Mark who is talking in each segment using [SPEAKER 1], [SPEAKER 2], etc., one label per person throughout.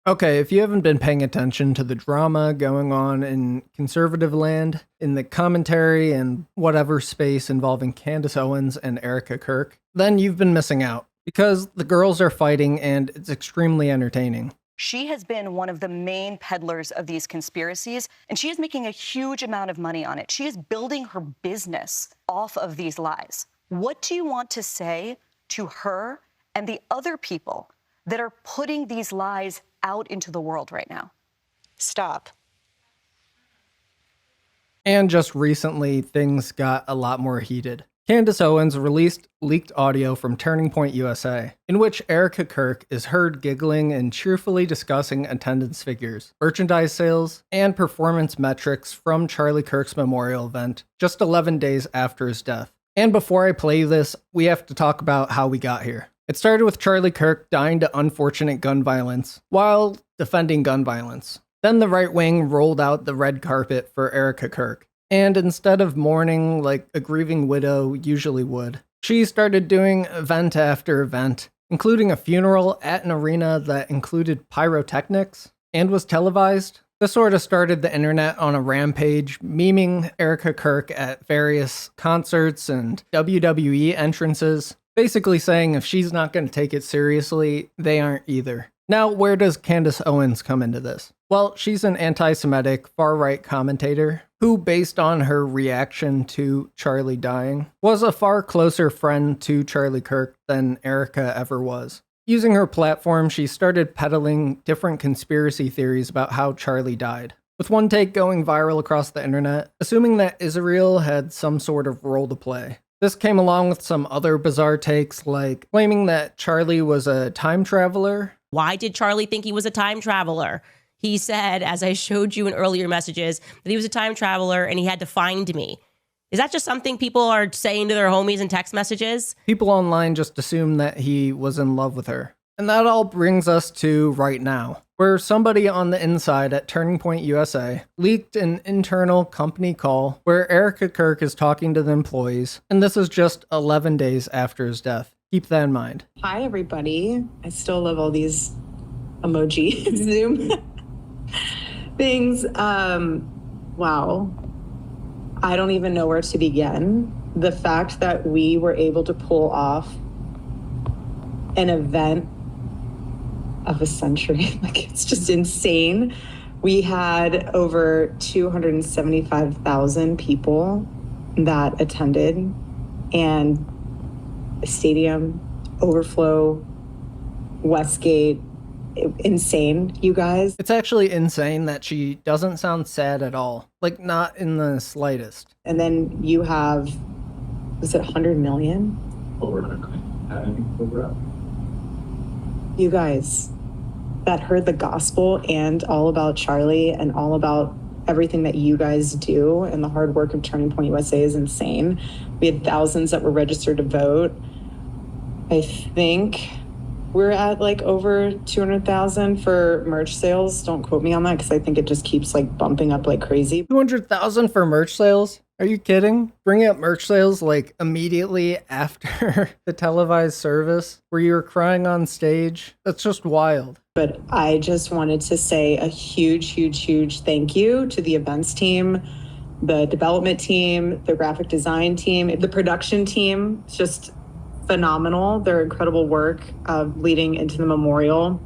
[SPEAKER 1] Okay, if you haven't been paying attention to the drama going on in conservative land, in the commentary and whatever space involving Candace Owens and Erika Kirk, then you've been missing out because the girls are fighting and it's extremely entertaining.
[SPEAKER 2] She has been one of the main peddlers of these conspiracies, and she is making a huge amount of money on it. She is building her business off of these lies. What do you want to say to her and the other people that are putting these lies out into the world right now? Stop.
[SPEAKER 1] And just recently, things got a lot more heated. Candace Owens released leaked audio from Turning Point USA, in which Erika Kirk is heard giggling and cheerfully discussing attendance figures, merchandise sales, and performance metrics from Charlie Kirk's memorial event just 11 days after his death. And before I play this, we have to talk about how we got here. It started with Charlie Kirk dying to unfortunate gun violence while defending gun violence. Then the right wing rolled out the red carpet for Erika Kirk. And instead of mourning like a grieving widow usually would, she started doing event after event, including a funeral at an arena that included pyrotechnics and was televised. This sort of started the internet on a rampage, memeing Erika Kirk at various concerts and WWE entrances, basically saying if she's not going to take it seriously, they aren't either. Now, where does Candace Owens come into this? Well, she's an anti-Semitic, far-right commentator who, based on her reaction to Charlie dying, was a far closer friend to Charlie Kirk than Erika ever was. Using her platform, she started peddling different conspiracy theories about how Charlie died, with one take going viral across the internet, assuming that Israel had some sort of role to play. This came along with some other bizarre takes, like claiming that Charlie was a time traveler.
[SPEAKER 3] Why did Charlie think he was a time traveler? He said, as I showed you in earlier messages, that he was a time traveler and he had to find me. Is that just something people are saying to their homies in text messages?
[SPEAKER 1] People online just assumed that he was in love with her. And that all brings us to right now, where somebody on the inside at Turning Point USA leaked an internal company call where Erika Kirk is talking to the employees, and this is just 11 days after his death. Keep that in mind.
[SPEAKER 4] Hi, everybody. I still love all these emoji Zoom things. Wow. I don't even know where to begin. The fact that we were able to pull off an event of a century, like it's just insane. We had over 275,000 people that attended, and stadium, overflow, Westgate, insane, you guys.
[SPEAKER 1] It's actually insane that she doesn't sound sad at all. Like, not in the slightest.
[SPEAKER 4] And then you have, was it 100 million?
[SPEAKER 5] Over 100 million.
[SPEAKER 4] You guys that heard the gospel and all about Charlie and all about everything that you guys do, and the hard work of Turning Point USA is insane. We had thousands that were registered to vote. I think we're at like over 200,000 for merch sales. Don't quote me on that because I think it just keeps like bumping up like crazy.
[SPEAKER 1] 200,000 for merch sales? Are you kidding? Bringing up merch sales like immediately after the televised service where you were crying on stage? That's just wild.
[SPEAKER 4] But I just wanted to say a huge, huge, huge thank you to the events team, the development team, the graphic design team, the production team. It's just phenomenal. Their incredible work leading into the memorial.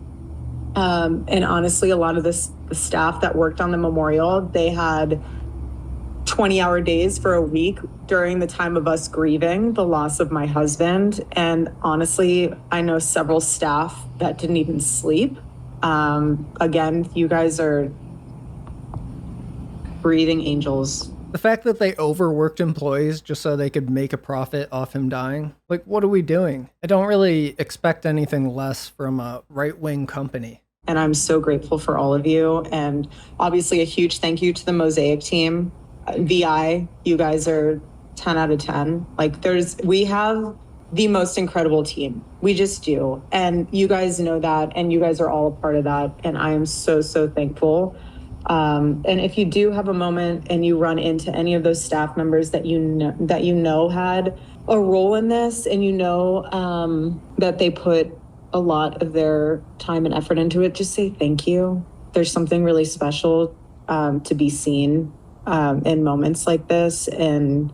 [SPEAKER 4] And honestly, a lot of the staff that worked on the memorial, they had 20-hour days for a week during the time of us grieving the loss of my husband. And honestly, I know several staff that didn't even sleep. Again, you guys are breathing angels.
[SPEAKER 1] The fact that they overworked employees just so they could make a profit off him dying, like, what are we doing? I don't really expect anything less from a right-wing company.
[SPEAKER 4] And I'm so grateful for all of you. And obviously a huge thank you to the Mosaic team. VI, you guys are 10 out of 10. Like we have the most incredible team. We just do. And you guys know that, and you guys are all a part of that. And I am so, so thankful. And if you do have a moment and you run into any of those staff members that you know had a role in this, and you know that they put a lot of their time and effort into it, just say thank you. There's something really special to be seen in moments like this, and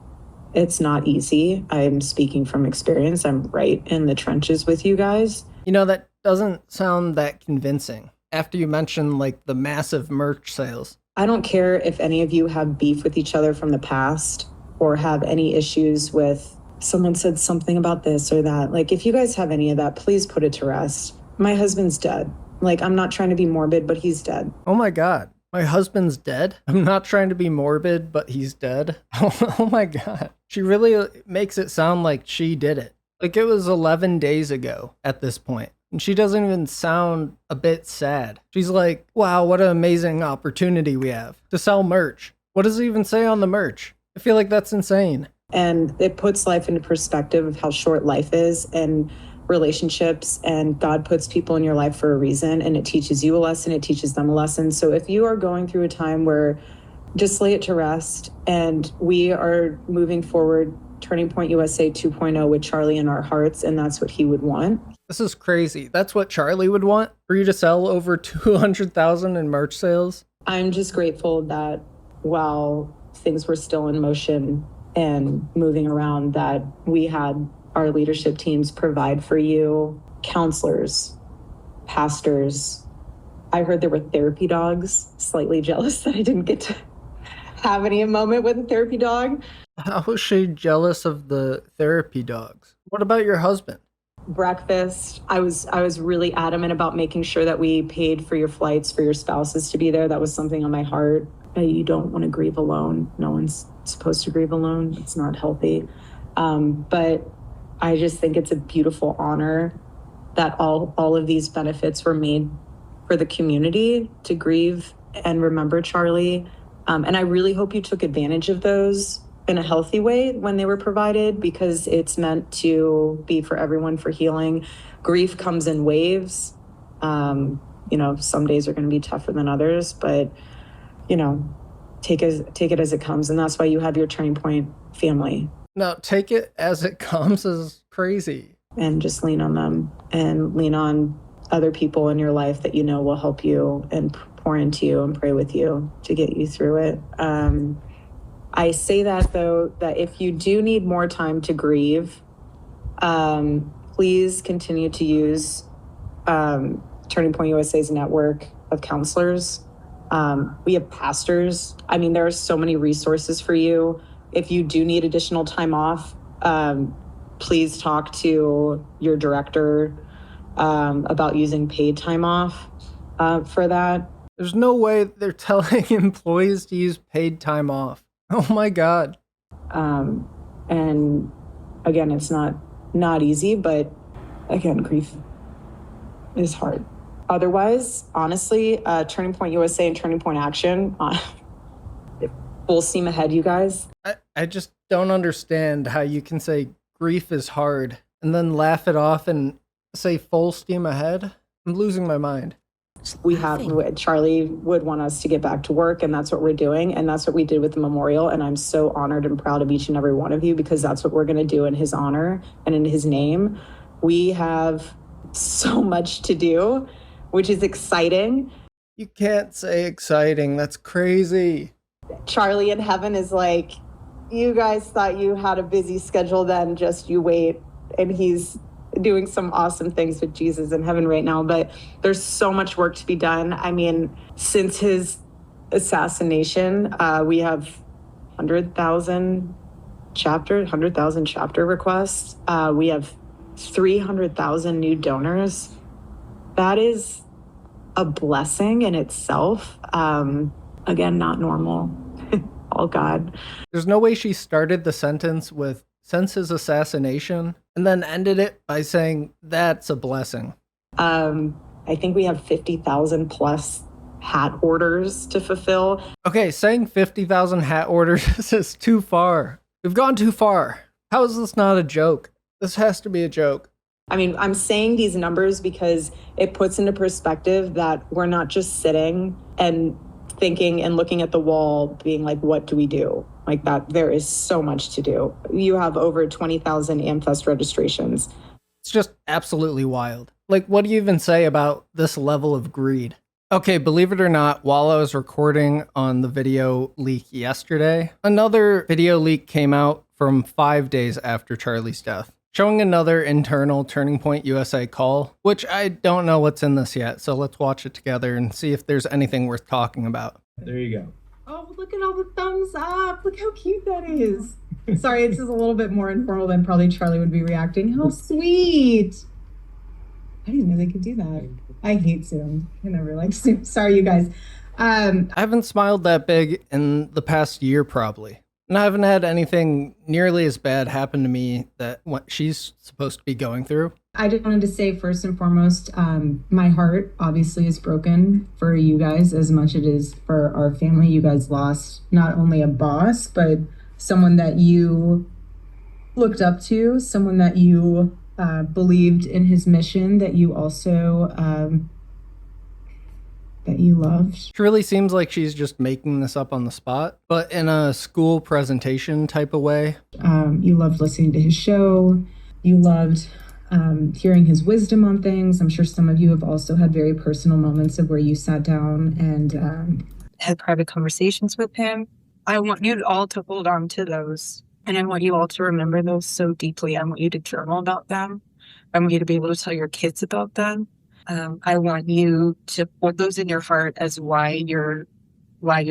[SPEAKER 4] it's not easy. I'm speaking from experience. I'm right in the trenches with you guys.
[SPEAKER 1] You know, that doesn't sound that convincing after you mention like the massive merch sales.
[SPEAKER 4] I don't care if any of you have beef with each other from the past or have any issues with someone said something about this or that. Like, if you guys have any of that, please put it to rest. My husband's dead. Like, I'm not trying to be morbid, but he's dead.
[SPEAKER 1] Oh my God. My husband's dead? I'm not trying to be morbid, but he's dead. Oh my God. She really makes it sound like she did it. Like it was 11 days ago at this point. And she doesn't even sound a bit sad. She's like, wow, what an amazing opportunity we have to sell merch. What does it even say on the merch? I feel like that's insane.
[SPEAKER 4] And it puts life into perspective of how short life is and relationships, and God puts people in your life for a reason, and it teaches you a lesson, it teaches them a lesson. So if you are going through a time where, just lay it to rest, and we are moving forward, Turning Point USA 2.0 with Charlie in our hearts, and that's what he would want.
[SPEAKER 1] This is crazy. That's what Charlie would want? For you to sell over 200,000 in merch sales?
[SPEAKER 4] I'm just grateful that while things were still in motion and moving around, that we had our leadership teams provide for you, counselors, pastors. I heard there were therapy dogs. Slightly jealous that I didn't get to have any moment with a therapy dog.
[SPEAKER 1] How was she jealous of the therapy dogs? What about your husband?
[SPEAKER 4] Breakfast. I was really adamant about making sure that we paid for your flights for your spouses to be there. That was something on my heart. You don't want to grieve alone. No one's supposed to grieve alone. It's not healthy. But I just think it's a beautiful honor that all of these benefits were made for the community to grieve and remember Charlie. And I really hope you took advantage of those in a healthy way when they were provided, because it's meant to be for everyone, for healing. Grief comes in waves. Some days are going to be tougher than others, but take it as it comes. And that's why you have your Turning Point family.
[SPEAKER 1] No, take it as it comes is crazy.
[SPEAKER 4] And just lean on them and lean on other people in your life that will help you and pour into you and pray with you to get you through it. I say that, though, that if you do need more time to grieve, please continue to use Turning Point USA's network of counselors. We have pastors. I mean, there are so many resources for you. If you do need additional time off, please talk to your director about using paid time off for that.
[SPEAKER 1] There's no way they're telling employees to use paid time off. Oh my God.
[SPEAKER 4] And again, it's not easy, but again, grief is hard. Otherwise, honestly, Turning Point USA and Turning Point Action, full steam ahead, you guys.
[SPEAKER 1] I just don't understand how you can say grief is hard and then laugh it off and say full steam ahead. I'm losing my mind. Charlie would want us to get back to work, and that's what we're doing. And that's what we did with the memorial. And I'm so honored and proud of each and every one of you, because that's what we're going to do in his honor and in his name. We have so much to do, which is exciting. You can't say exciting. That's crazy.
[SPEAKER 4] Charlie in heaven is like, you guys thought you had a busy schedule then, just you wait. And he's doing some awesome things with Jesus in heaven right now. But there's so much work to be done. I mean, since his assassination, we have 100,000 chapter requests. We have 300,000 new donors. That is a blessing in itself. Again, not normal. All God.
[SPEAKER 1] There's no way she started the sentence with "since his assassination" and then ended it by saying that's a blessing.
[SPEAKER 4] I think we have 50,000 plus hat orders to fulfill.
[SPEAKER 1] Okay, saying 50,000 hat orders is too far. We've gone too far. How is this not a joke? This has to be a joke.
[SPEAKER 4] I mean, I'm saying these numbers because it puts into perspective that we're not just sitting and thinking and looking at the wall being like, what do we do? Like that, there is so much to do. You have over 20,000 AmFest registrations.
[SPEAKER 1] It's just absolutely wild. Like, what do you even say about this level of greed? Okay, believe it or not, while I was recording on the video leak yesterday, another video leak came out from 5 days after Charlie's death, showing another internal Turning Point USA call, which I don't know what's in this yet, so let's watch it together and see if there's anything worth talking about.
[SPEAKER 5] There you go.
[SPEAKER 6] Oh, look at all the thumbs up. Look how cute that is. Sorry, it's just a little bit more informal than probably Charlie would be reacting. How sweet. I didn't know they could do that. I hate Zoom. I never liked Zoom. Sorry, you guys.
[SPEAKER 1] I haven't smiled that big in the past year, probably. And I haven't had anything nearly as bad happen to me that what she's supposed to be going through.
[SPEAKER 6] I just wanted to say, first and foremost, my heart obviously is broken for you guys as much as it is for our family. You guys lost not only a boss, but someone that you looked up to, someone that you believed in his mission, that you also that you loved.
[SPEAKER 1] She really seems like she's just making this up on the spot, but in a school presentation type of way.
[SPEAKER 6] You loved listening to his show. You loved hearing his wisdom on things. I'm sure some of you have also had very personal moments of where you sat down and
[SPEAKER 7] had private conversations with him. I want you all to hold on to those. And I want you all to remember those so deeply. I want you to journal about them. I want you to be able to tell your kids about them. I want you to put those in your heart as why you're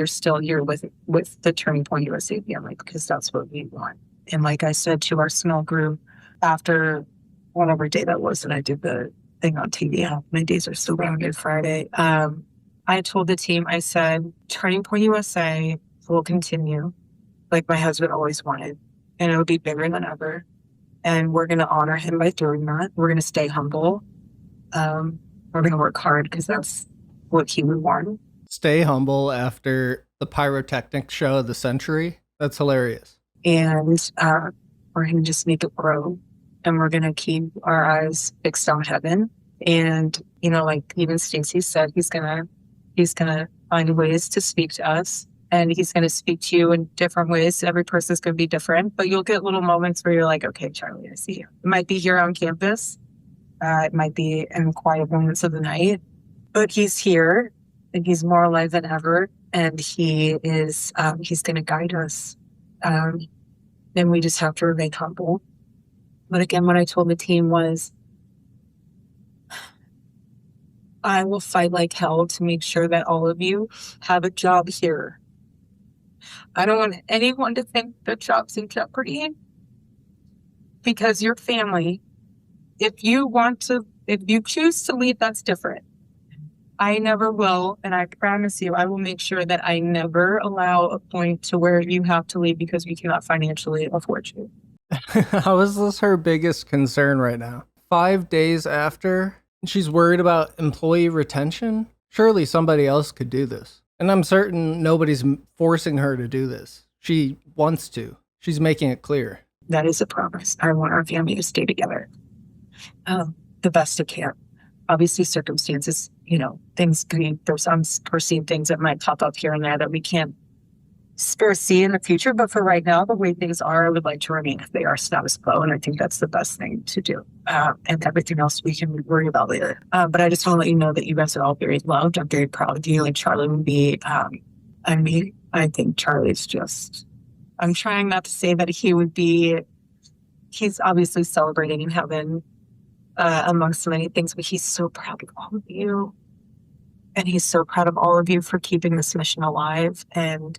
[SPEAKER 7] still here with the Turning Point USA family, because that's what we want. And like I said to our small group after whatever day that was that I did the thing on TV, how my days are still rounded Friday. I told the team, I said, Turning Point USA will continue like my husband always wanted, and it'll be bigger than ever. And we're going to honor him by doing that. We're going to stay humble. We're going to work hard because that's what he would want.
[SPEAKER 1] Stay humble after the pyrotechnic show of the century. That's hilarious.
[SPEAKER 7] And we're going to just make it grow. And we're going to keep our eyes fixed on heaven. And, you know, like even Stacey said, he's going to find ways to speak to us. And he's going to speak to you in different ways. Every person's going to be different. But you'll get little moments where you're like, okay, Charlie, I see you. It might be here on campus. It might be in quiet moments of the night. But he's here. And he's more alive than ever. And he is, he's going to guide us. And we just have to remain humble. But again, what I told the team was, I will fight like hell to make sure that all of you have a job here. I don't want anyone to think their job's in jeopardy, because your family, if you choose to leave, that's different. I never will, and I promise you, I will make sure that I never allow a point to where you have to leave because we cannot financially afford you.
[SPEAKER 1] How is this her biggest concern right now? 5 days after, she's worried about employee retention? Surely somebody else could do this. And I'm certain nobody's forcing her to do this. She wants to. She's making it clear.
[SPEAKER 7] That is a promise. I want our family to stay together the best it can. Obviously, circumstances, there's unforeseen things that might pop up here and there that we can't foresee in the future. But for right now, the way things are, I would like to remain if they are status quo. And I think that's the best thing to do. And everything else we can worry about later. But I just want to let you know that you guys are all very loved. I'm very proud of you. And Charlie would be, I think Charlie's just, I'm trying not to say that he would be, he's obviously celebrating in heaven amongst so many things, but he's so proud of all of you. And he's so proud of all of you for keeping this mission alive. And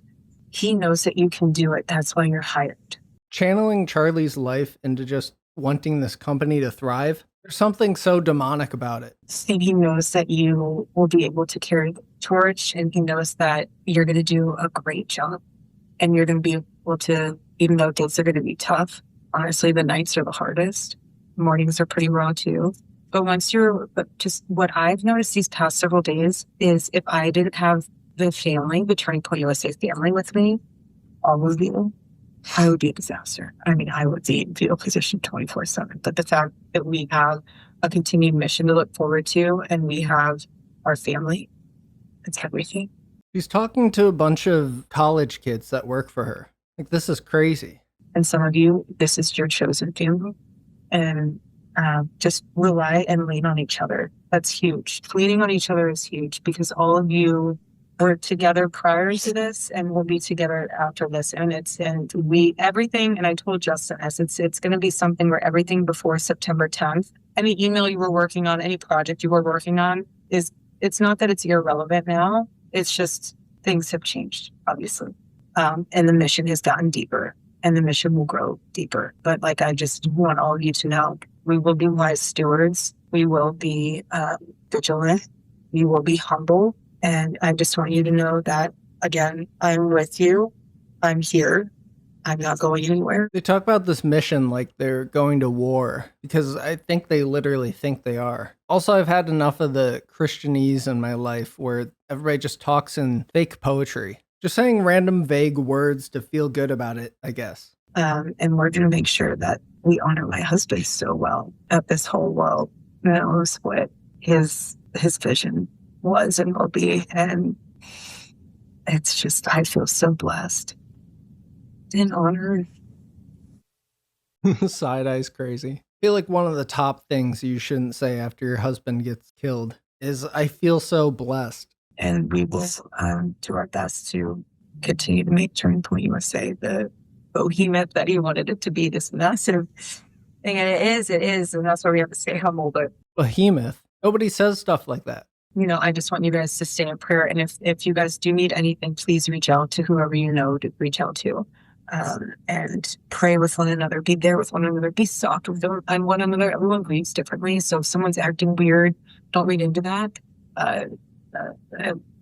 [SPEAKER 7] he knows that you can do it. That's why you're hired.
[SPEAKER 1] Channeling Charlie's life into just wanting this company to thrive, there's something so demonic about it.
[SPEAKER 7] And he knows that you will be able to carry the torch, and he knows that you're going to do a great job. And you're going to be able to, even though days are going to be tough, honestly, the nights are the hardest. Mornings are pretty raw too. But just what I've noticed these past several days is if I didn't have the family, the Turning Point USA family with me, all of you, I would be a disaster. I mean, I would be in fetal position 24/7. But the fact that we have a continued mission to look forward to, and we have our family, it's everything.
[SPEAKER 1] She's talking to a bunch of college kids that work for her. Like, this is crazy.
[SPEAKER 7] And some of you, this is your chosen family. And Just rely and lean on each other. That's huge. Leaning on each other is huge because all of you were together prior to this and will be together after this. And everything, and I told Justin this, it's going to be something where everything before September 10th, any email you were working on, any project you were working on it's not that it's irrelevant now. It's just things have changed, obviously. And the mission has gotten deeper and the mission will grow deeper. But like, I just want all of you to know, we will be wise stewards. We will be vigilant. We will be humble. And I just want you to know that, again, I'm with you. I'm here. I'm not going anywhere.
[SPEAKER 1] They talk about this mission like they're going to war, because I think they literally think they are. Also, I've had enough of the Christianese in my life where everybody just talks in fake poetry. Just saying random vague words to feel good about it, I guess.
[SPEAKER 7] And we're going to make sure that we honor my husband so well that this whole world knows what his vision was and will be. And it's just, I feel so blessed and honored.
[SPEAKER 1] Side eye's crazy. I feel like one of the top things you shouldn't say after your husband gets killed is, I feel so blessed.
[SPEAKER 7] And we will do our best to continue to make Turning Point USA the behemoth that he wanted it to be, this massive thing. And it is. And that's why we have to stay humble. But
[SPEAKER 1] Behemoth? Nobody says stuff like that.
[SPEAKER 7] You know, I just want you guys to stay in prayer. And if you guys do need anything, please reach out to whoever you know to reach out to. And pray with one another, be there with one another, be soft with one another. Everyone grieves differently. So if someone's acting weird, don't read into that.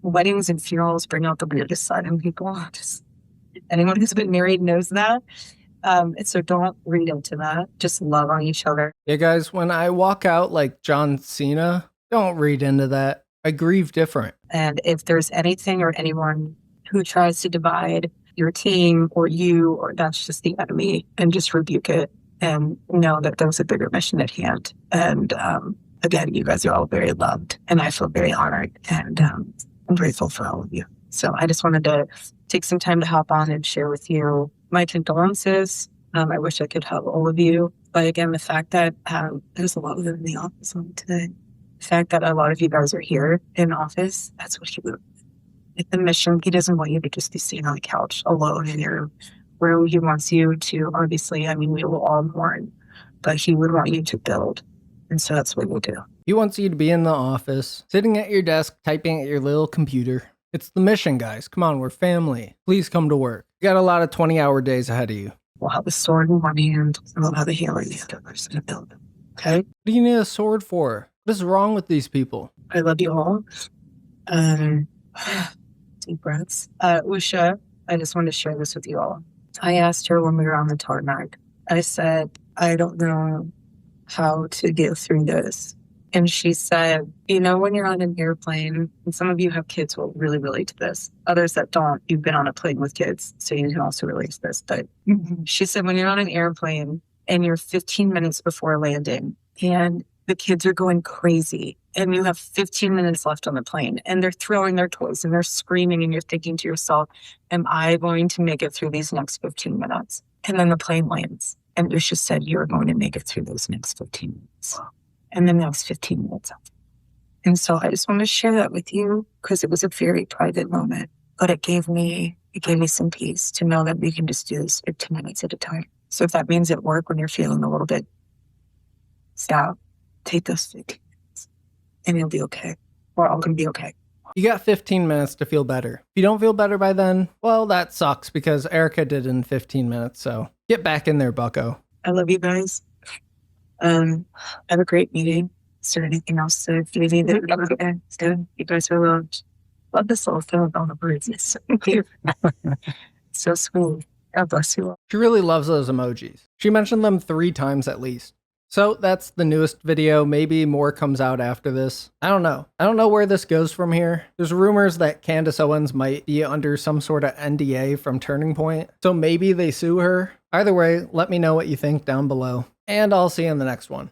[SPEAKER 7] Weddings and funerals bring out the weirdest side in people. Just anyone who's been married knows that. So don't read into that. Just love on each other.
[SPEAKER 1] Yeah, guys, when I walk out like John Cena, don't read into that. I grieve different.
[SPEAKER 7] And if there's anything or anyone who tries to divide your team or you, or that's just the enemy, and just rebuke it and know that there's a bigger mission at hand. And again, you guys are all very loved and I feel very honored, and I'm grateful for all of you. So I just wanted to take some time to hop on and share with you my condolences. I wish I could help all of you. But again, the fact that there's a lot of them in the office on today, the fact that a lot of you guys are here in office, that's what he would. Like the mission, he doesn't want you to just be sitting on the couch alone in your room. He wants you to, obviously, I mean, we will all mourn, but he would want you to build. And so that's what we'll do.
[SPEAKER 1] He wants you to be in the office, sitting at your desk, typing at your little computer. It's the mission, guys. Come on, we're family. Please come to work. You got a lot of 20-hour days ahead of you.
[SPEAKER 7] We'll have a sword in one hand, and we'll have a hammer in the other. We're going to build. Okay?
[SPEAKER 1] What do you need a sword for? What is wrong with these people?
[SPEAKER 7] I love you all. Deep breaths. Usha, I just wanted to share this with you all. I asked her when we were on the tarmac, I said, I don't know how to get through this. And she said, you know, when you're on an airplane, and some of you have kids who will really relate to this. Others that don't, you've been on a plane with kids, so you can also relate to this. But she said, when you're on an airplane and you're 15 minutes before landing and the kids are going crazy and you have 15 minutes left on the plane and they're throwing their toys and they're screaming and you're thinking to yourself, am I going to make it through these next 15 minutes? And then the plane lands. And Usha said, you're going to make it through those next 15 minutes. And the next 15 minutes after. And so I just want to share that with you because it was a very private moment, but it gave me some peace to know that we can just do this 15 minutes at a time. So if that means at work when you're feeling a little bit, stop, take those 15 minutes and you'll be okay. We're all going to be okay.
[SPEAKER 1] You got 15 minutes to feel better. If you don't feel better by then, well, that sucks because Erika did in 15 minutes. So get back in there, bucko.
[SPEAKER 7] I love you guys. Have a great meeting. Is there anything else to do? It's good. You guys are loved. Love this little film about the birds. It's so cute. So sweet. God bless you all.
[SPEAKER 1] She really loves those emojis. She mentioned them 3 times at least. So that's the newest video. Maybe more comes out after this. I don't know. I don't know where this goes from here. There's rumors that Candace Owens might be under some sort of NDA from Turning Point. So maybe they sue her. Either way, let me know what you think down below. And I'll see you in the next one.